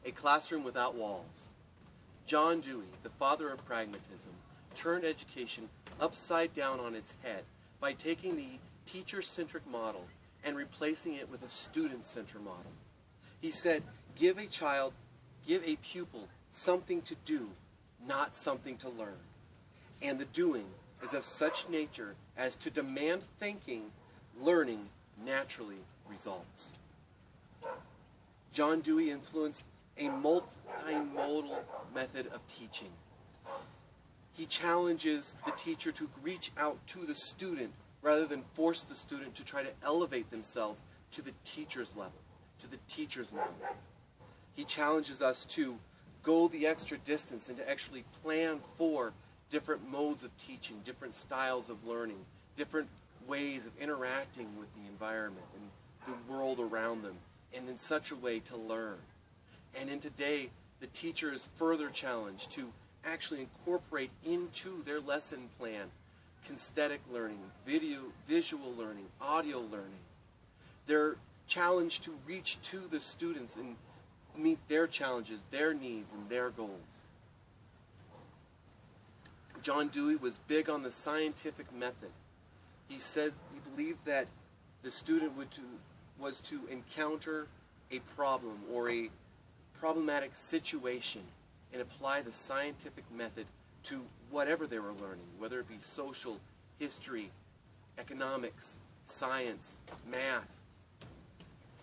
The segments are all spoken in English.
A classroom without walls. John Dewey, the father of pragmatism, turned education upside down on its head by taking the teacher-centric model and replacing it with a student-centered model. He said, give a pupil something to do, not something to learn. And the doing is of such nature as to demand thinking, learning naturally results. John Dewey influenced a multimodal method of teaching. He challenges the teacher to reach out to the student rather than force the student to try to elevate themselves to the teacher's level, to the teacher's model. He challenges us to go the extra distance and to actually plan for different modes of teaching, different styles of learning, different ways of interacting with the environment and the world around them, and in such a way to learn. And in today, the teacher is further challenged to actually incorporate into their lesson plan kinesthetic learning, visual learning, audio learning. They're challenged to reach to the students and meet their challenges, their needs, and their goals. John Dewey was big on the scientific method. He said he believed that the student was to encounter a problem or a problematic situation and apply the scientific method to whatever they were learning, whether it be social, history, economics, science, math.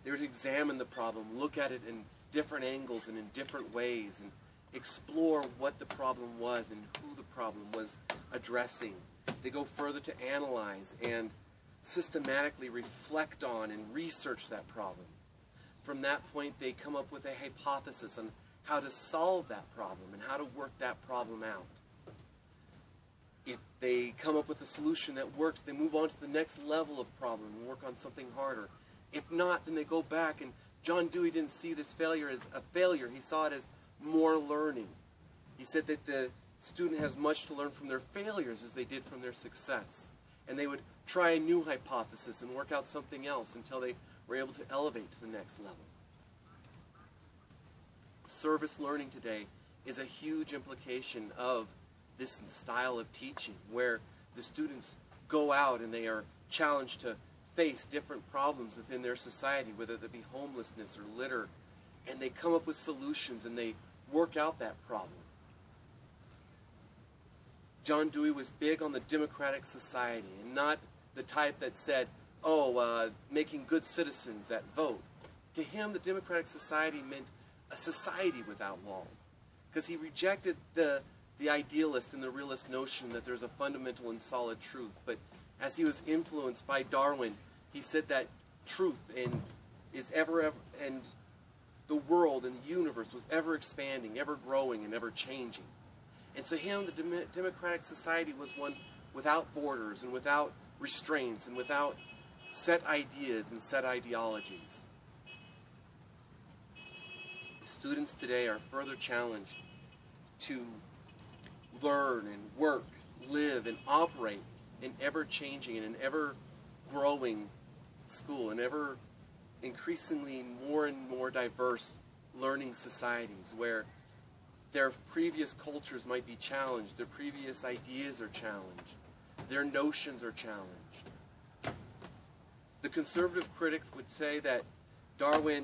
They would examine the problem, look at it in different angles and in different ways, and explore what the problem was and who the problem was addressing. They go further to analyze and systematically reflect on and research that problem. From that point, they come up with a hypothesis on how to solve that problem and how to work that problem out. If they come up with a solution that works, they move on to the next level of problem and work on something harder. If not, then they go back, and John Dewey didn't see this failure as a failure. He saw it as more learning. He said that the student has much to learn from their failures as they did from their success. And they would try a new hypothesis and work out something else until they were able to elevate to the next level. Service learning today is a huge implication of this style of teaching, where the students go out and they are challenged to face different problems within their society, whether that be homelessness or litter, and they come up with solutions and they work out that problem. John Dewey was big on the democratic society, and not the type that said, making good citizens that vote. To him, the democratic society meant a society without walls, because he rejected the idealist and the realist notion that there's a fundamental and solid truth. But as he was influenced by Darwin, he said that truth and the world and the universe was ever expanding, ever growing, and ever changing. And so him, the democratic society was one without borders and without restraints and without set ideas and set ideologies. Students today are further challenged to learn and work, live and operate in ever-changing and an ever-growing school, and ever increasingly more and more diverse learning societies where their previous cultures might be challenged, their previous ideas are challenged, their notions are challenged. The conservative critic would say that the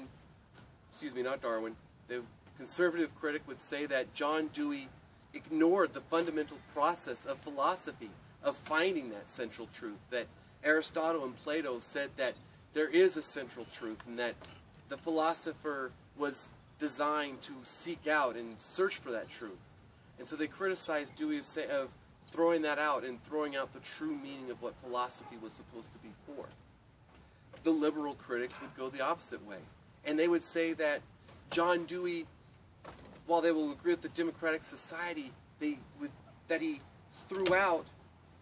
conservative critic would say that John Dewey ignored the fundamental process of philosophy, of finding that central truth, that Aristotle and Plato said that there is a central truth and that the philosopher was designed to seek out and search for that truth. And so they criticized Dewey of throwing that out and throwing out the true meaning of what philosophy was supposed to be for. The liberal critics would go the opposite way, and they would say that John Dewey, while they will agree with the democratic society, that he threw out,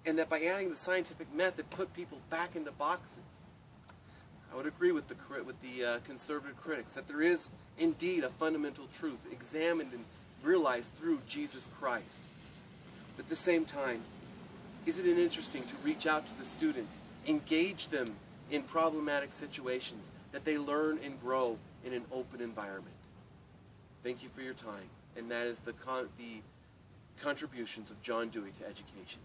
and that by adding the scientific method put people back into boxes. I would agree with the conservative critics that there is indeed a fundamental truth examined and realized through Jesus Christ. But at the same time, isn't it interesting to reach out to the students, engage them in problematic situations, that they learn and grow in an open environment? Thank you for your time. And that is the contributions of John Dewey to education.